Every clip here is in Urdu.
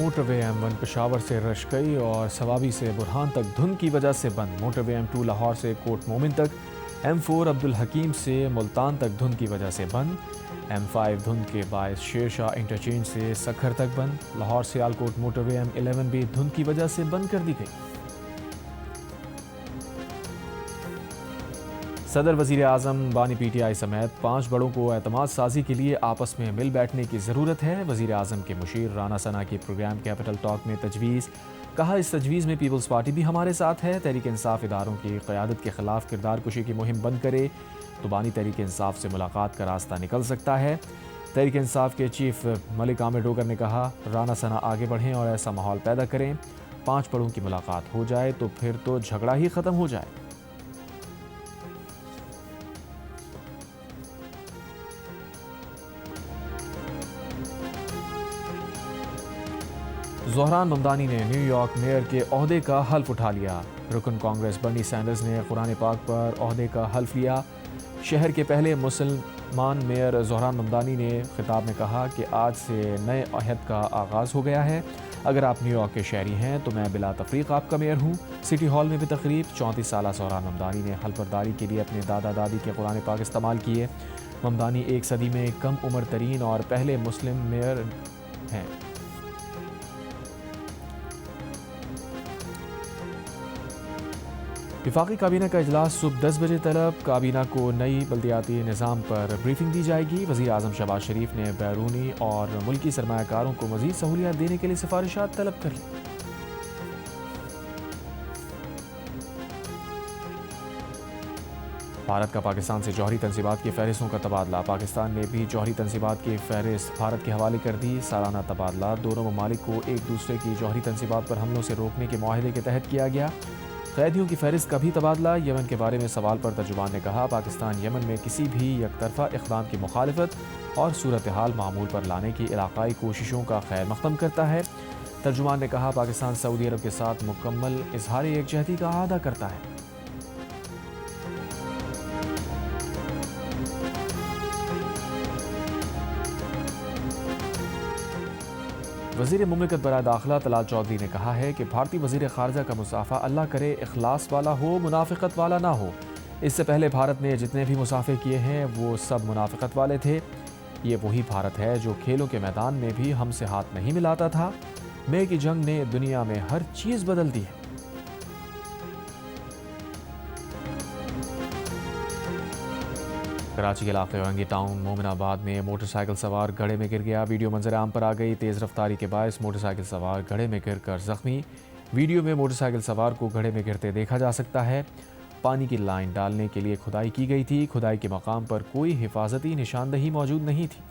موٹر وے M1 پشاور سے رشکئی اور سوابی سے برہان تک دھند کی وجہ سے بند۔ موٹر وے M2 لاہور سے کوٹ مومن تک، M4 عبدالحکیم سے ملتان تک دھند کی وجہ سے بند۔ M5 دھند کے باعث شیر شاہ انٹرچینج سے سکھر تک بند۔ لاہور سیالکوٹ موٹر وے M11 بھی دھند کی وجہ سے بند کر دی گئی۔ صدر وزیر اعظم بانی PTI سمیت 5 بڑوں کو اعتماد سازی کے لیے آپس میں مل بیٹھنے کی ضرورت ہے۔ وزیر اعظم کے مشیر رانا ثنا کی پروگرام کیپٹل ٹاک میں تجویز، کہا اس تجویز میں پیپلز پارٹی بھی ہمارے ساتھ ہے۔ تحریک انصاف اداروں کی قیادت کے خلاف کردار کشی کی مہم بند کرے تو بانی تحریک انصاف سے ملاقات کا راستہ نکل سکتا ہے۔ تحریک انصاف کے چیف ملک عامر ڈوگر نے کہا، رانا ثنا آگے بڑھیں اور ایسا ماحول پیدا کریں 5 بڑوں کی ملاقات ہو جائے تو پھر تو جھگڑا ہی ختم ہو جائے۔ زہران ممدانی نے نیو یارک میئر کے عہدے کا حلف اٹھا لیا۔ رکن کانگریس برنی سینڈرز نے قرآن پاک پر عہدے کا حلف لیا۔ شہر کے پہلے مسلمان میئر زہران ممدانی نے خطاب میں کہا کہ آج سے نئے عہد کا آغاز ہو گیا ہے۔ اگر آپ نیو یارک کے شہری ہیں تو میں بلا تفریق آپ کا میئر ہوں۔ سٹی ہال میں بھی تقریب، 34 سالہ زہران ممدانی نے حلف برداری کے لیے اپنے دادا دادی کے قرآن پاک استعمال کیے۔ ممدانی 1 صدی میں کم عمر ترین اور پہلے مسلم میئر ہیں۔ وفاقی کابینہ کا اجلاس صبح 10 بجے طلب، کابینہ کو نئی بلدیاتی نظام پر بریفنگ دی جائے گی۔ وزیر اعظم شہباز شریف نے بیرونی اور ملکی سرمایہ کاروں کو مزید سہولیات دینے کے لیے سفارشات طلب کر لی۔ بھارت کا پاکستان سے جوہری تنصیبات کی فہرستوں کا تبادلہ، پاکستان نے بھی جوہری تنصیبات کی فہرست بھارت کے حوالے کر دی۔ سالانہ تبادلہ دونوں ممالک کو ایک دوسرے کی جوہری تنصیبات پر حملوں سے روکنے کے معاہدے کے تحت کیا گیا۔ قیدیوں کی فہرست کا بھی تبادلہ، یمن کے بارے میں سوال پر ترجمان نے کہا، پاکستان یمن میں کسی بھی یک طرفہ اقدام کی مخالفت اور صورتحال معمول پر لانے کی علاقائی کوششوں کا خیر مقدم کرتا ہے۔ ترجمان نے کہا، پاکستان سعودی عرب کے ساتھ مکمل اظہار یکجہتی کا اعادہ کرتا ہے۔ وزیر مملکت برائے داخلہ طلال چودھری نے کہا ہے کہ بھارتی وزیر خارجہ کا مصافحہ اللہ کرے اخلاص والا ہو، منافقت والا نہ ہو۔ اس سے پہلے بھارت نے جتنے بھی مصافحے کیے ہیں وہ سب منافقت والے تھے۔ یہ وہی بھارت ہے جو کھیلوں کے میدان میں بھی ہم سے ہاتھ نہیں ملاتا تھا۔ مے کی جنگ نے دنیا میں ہر چیز بدل دی ہے۔ کراچی کے علاقے اورنگی ٹاؤن مومن آباد میں موٹر سائیکل سوار گڑھے میں گر گیا۔ ویڈیو منظر عام پر آ گئی۔ تیز رفتاری کے باعث موٹر سائیکل سوار گڑھے میں گر کر زخمی۔ ویڈیو میں موٹر سائیکل سوار کو گڑھے میں گرتے دیکھا جا سکتا ہے۔ پانی کی لائن ڈالنے کے لیے کھدائی کی گئی تھی۔ کھدائی کے مقام پر کوئی حفاظتی نشاندہی موجود نہیں تھی۔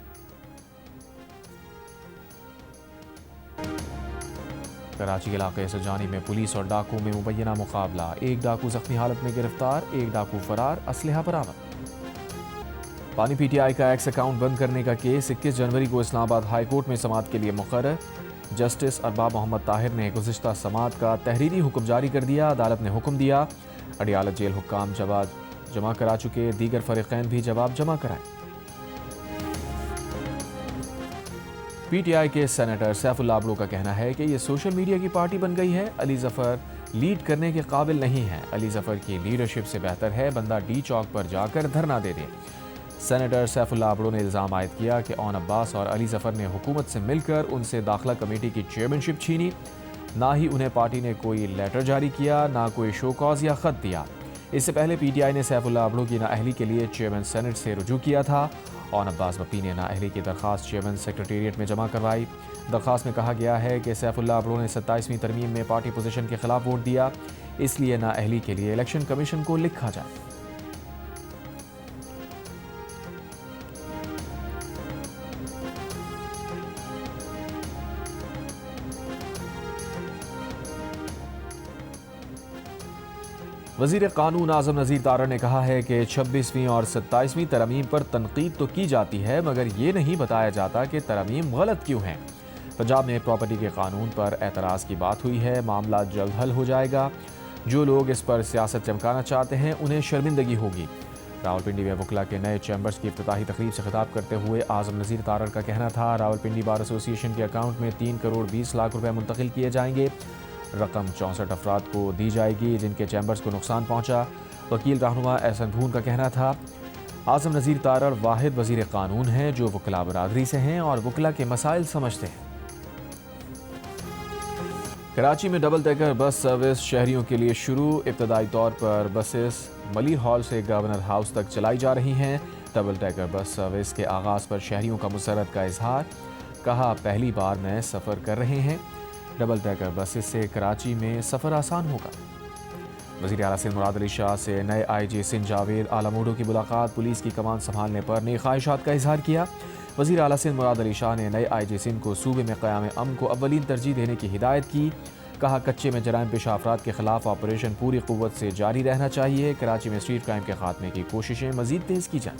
کراچی کے علاقے سجانی میں پولیس اور ڈاکو میں مبینہ مقابلہ، ایک ڈاکو زخمی حالت میں گرفتار، ایک ڈاکو فرار، اسلحہ برآمد۔ بانی PTI کا ایکس اکاؤنٹ بند کرنے کا کیس 21 جنوری کو اسلام آباد ہائی کورٹ میں سماعت کے لیے مقرر۔ جسٹس ارباب محمد طاہر نے گزشتہ سماعت کا تحریری حکم جاری کر دیا۔ عدالت نے حکم دیا، اڈیالہ جیل حکام جواب جمع کرا چکے، دیگر فریقین بھی جواب جمع کرائیں۔ PTI کے سینیٹر سیف اللہ ابڑو کا کہنا ہے کہ یہ سوشل میڈیا کی پارٹی بن گئی ہے۔ علی ظفر لیڈ کرنے کے قابل نہیں ہے۔ علی ظفر کی لیڈرشپ سے بہتر ہے بندہ ڈی چوک پر جا کر دھرنا دے دے۔ سینیٹر سیف اللہ ابڑو نے الزام عائد کیا کہ اون عباس اور علی ظفر نے حکومت سے مل کر ان سے داخلہ کمیٹی کی چیئرمین شپ چھینی۔ نہ ہی انہیں پارٹی نے کوئی لیٹر جاری کیا، نہ کوئی شو کاز یا خط دیا۔ اس سے پہلے PTI نے سیف اللہ ابڑو کی نااہلی کے لیے چیئرمین سینٹ سے رجوع کیا تھا۔ اون عباس بپی نے نااہلی کی درخواست چیئرمین سیکریٹریٹ میں جمع کروائی۔ درخواست میں کہا گیا ہے کہ سیف اللہ ابڑو نے 27ویں ترمیم میں پارٹی پوزیشن کے خلاف ووٹ دیا، اس لیے نااہلی کے لیے الیکشن کمیشن کو لکھا جائے۔ وزیر قانون اعظم نذیر تارڑ نے کہا ہے کہ 26ویں اور 27ویں ترامیم پر تنقید تو کی جاتی ہے مگر یہ نہیں بتایا جاتا کہ ترامیم غلط کیوں ہیں۔ پنجاب میں پراپرٹی کے قانون پر اعتراض کی بات ہوئی ہے، معاملہ جلد حل ہو جائے گا۔ جو لوگ اس پر سیاست چمکانا چاہتے ہیں انہیں شرمندگی ہوگی۔ راولپنڈی میں وکلا کے نئے چیمبرز کی افتتاحی تقریب سے خطاب کرتے ہوئے اعظم نذیر تارڑ کا کہنا تھا، راولپنڈی بار ایسوسی ایشن کے اکاؤنٹ میں 3 کروڑ 20 لاکھ روپے منتقل کیے جائیں گے۔ رقم 64 افراد کو دی جائے گی جن کے چیمبرز کو نقصان پہنچا۔ وکیل رہنما احسن بھون کا کہنا تھا، اعظم نذیر تارڑ واحد وزیر قانون ہیں جو وکلا برادری سے ہیں اور وکلا کے مسائل سمجھتے ہیں۔ کراچی میں ڈبل ڈیکر بس سروس شہریوں کے لیے شروع۔ ابتدائی طور پر بسیں ملیر ہال سے گورنر ہاؤس تک چلائی جا رہی ہیں۔ ڈبل ڈیکر بس سروس کے آغاز پر شہریوں کا مسرت کا اظہار، کہا پہلی بار میں سفر کر رہے ہیں۔ ڈبل ڈیکر بسیں سے کراچی میں سفر آسان ہوگا۔ وزیر اعلیٰ سندھ مراد علی شاہ سے نئے آئی جی سندھ جاوید آلاموڈو کی ملاقات، پولیس کی کمان سنبھالنے پر نئی خواہشات کا اظہار کیا۔ وزیر اعلیٰ سندھ مراد علی شاہ نے نئے آئی جی سندھ کو صوبے میں قیام امن کو اولین ترجیح دینے کی ہدایت کی، کہا کچے میں جرائم پیشہ افراد کے خلاف آپریشن پوری قوت سے جاری رہنا چاہیے۔ کراچی میں اسٹریٹ کرائم کے خاتمے کی کوششیں مزید تیز کی جائیں۔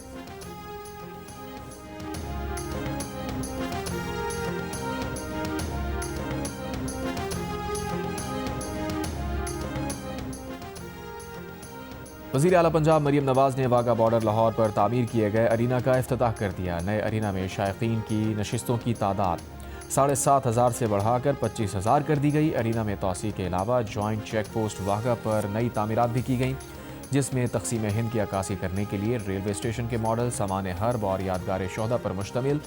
وزیر اعلیٰ پنجاب مریم نواز نے واگا بارڈر لاہور پر تعمیر کیے گئے ارینا کا افتتاح کر دیا۔ نئے ارینا میں شائقین کی نشستوں کی تعداد 7,500 سے بڑھا کر 25,000 کر دی گئی۔ ارینا میں توسیع کے علاوہ جوائنٹ چیک پوسٹ واگا پر نئی تعمیرات بھی کی گئیں، جس میں تقسیم ہند کی عکاسی کرنے کے لیے ریلوے اسٹیشن کے ماڈل، سامان حرب اور یادگار شہداء پر مشتمل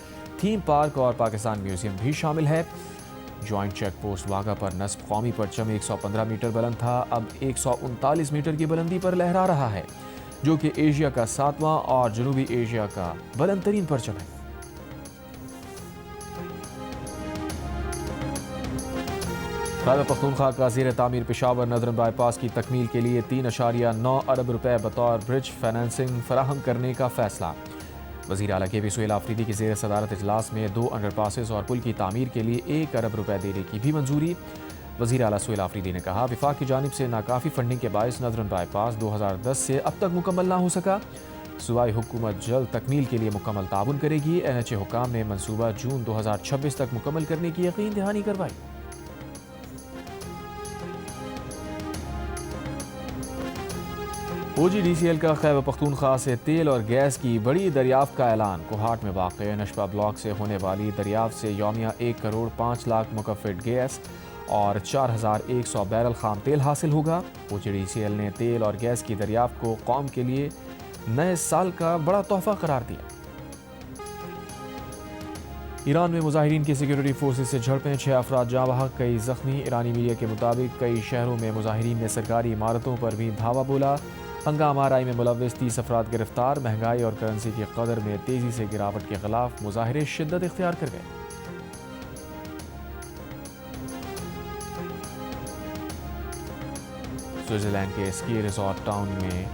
تھیم پارک اور پاکستان میوزیم بھی شامل ہے۔ جوائنٹ چیک پوسٹ واگا پر نصب قومی پرچم 115 میٹر بلند تھا، اب 139 میٹر کی بلندی پر لہرا رہا ہے، جو کہ ایشیا کا 7واں اور جنوبی ایشیا کا بلند ترین پرچم ہے۔ خیبر پختونخوا کا زیر تعمیر پشاور ندرم بائی پاس کی تکمیل کے لیے 3.9 ارب روپے بطور برج فائننسنگ فراہم کرنے کا فیصلہ۔ وزیر اعلیٰ کے پی سہیل آفریدی کی زیر صدارت اجلاس میں 2 انڈر پاسز اور پل کی تعمیر کے لیے 1 ارب روپے دینے کی بھی منظوری۔ وزیر اعلیٰ سہیل آفریدی نے کہا، وفاق کی جانب سے ناکافی فنڈنگ کے باعث ندرم بائی پاس 2010 سے اب تک مکمل نہ ہو سکا۔ صوبائی حکومت جلد تکمیل کے لیے مکمل تعاون کرے گی۔ این ایچ اے حکام نے منصوبہ جون 2026 تک مکمل کرنے کی یقین دہانی کروائی۔ او جی ڈی سی ایل کا خیبر پختونخوا سے تیل اور گیس کی بڑی دریافت کا اعلان۔ کوہاٹ میں واقع نشپا بلاک سے ہونے والی دریافت سے یومیہ 1 کروڑ 5 لاکھ مکفٹ گیس اور 4,100 بیرل خام تیل حاصل ہوگا۔ او جی ڈی سی ایل نے تیل اور گیس کی دریافت کو قوم کے لیے نئے سال کا بڑا تحفہ قرار دیا۔ ایران میں مظاہرین کی سیکیورٹی فورسز سے جھڑپیں، 6 افراد جاں بحق، کئی زخمی۔ ایرانی میڈیا کے مطابق کئی شہروں میں مظاہرین نے سرکاری عمارتوں پر بھی دھاوا بولا۔ ہنگامہ آرائی میں ملوث 30 افراد گرفتار۔ مہنگائی اور کرنسی کی قدر میں تیزی سے گراوٹ کے خلاف مظاہرے شدت اختیار کر گئے۔ سوئٹزرلینڈ کے اسکی ریزورٹ ٹاؤن میں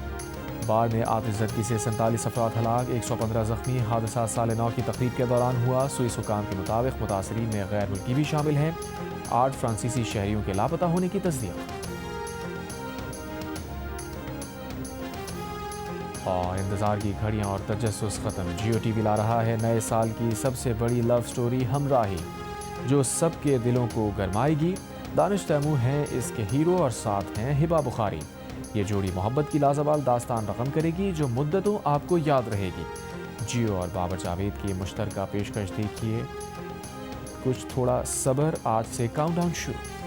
بار میں آتش زدگی سے 47 افراد ہلاک، 115 زخمی۔ حادثہ سال نو کی تقریب کے دوران ہوا۔ سوئس حکام کے مطابق متاثرین میں غیر ملکی بھی شامل ہیں۔ 8 فرانسیسی شہریوں کے لاپتہ ہونے کی تصدیق۔ اور انتظار کی گھڑیاں اور تجسس ختم، جیو ٹی وی لا رہا ہے نئے سال کی سب سے بڑی لو سٹوری ہمراہی، جو سب کے دلوں کو گرمائے گی۔ دانش تیمور ہیں اس کے ہیرو اور ساتھ ہیں ہبا بخاری۔ یہ جوڑی محبت کی لازوال داستان رقم کرے گی جو مدتوں آپ کو یاد رہے گی۔ جیو اور بابر جاوید کی مشترکہ پیشکش دیکھیے، کچھ تھوڑا صبر، آج سے کاؤنٹ ڈاؤن شروع۔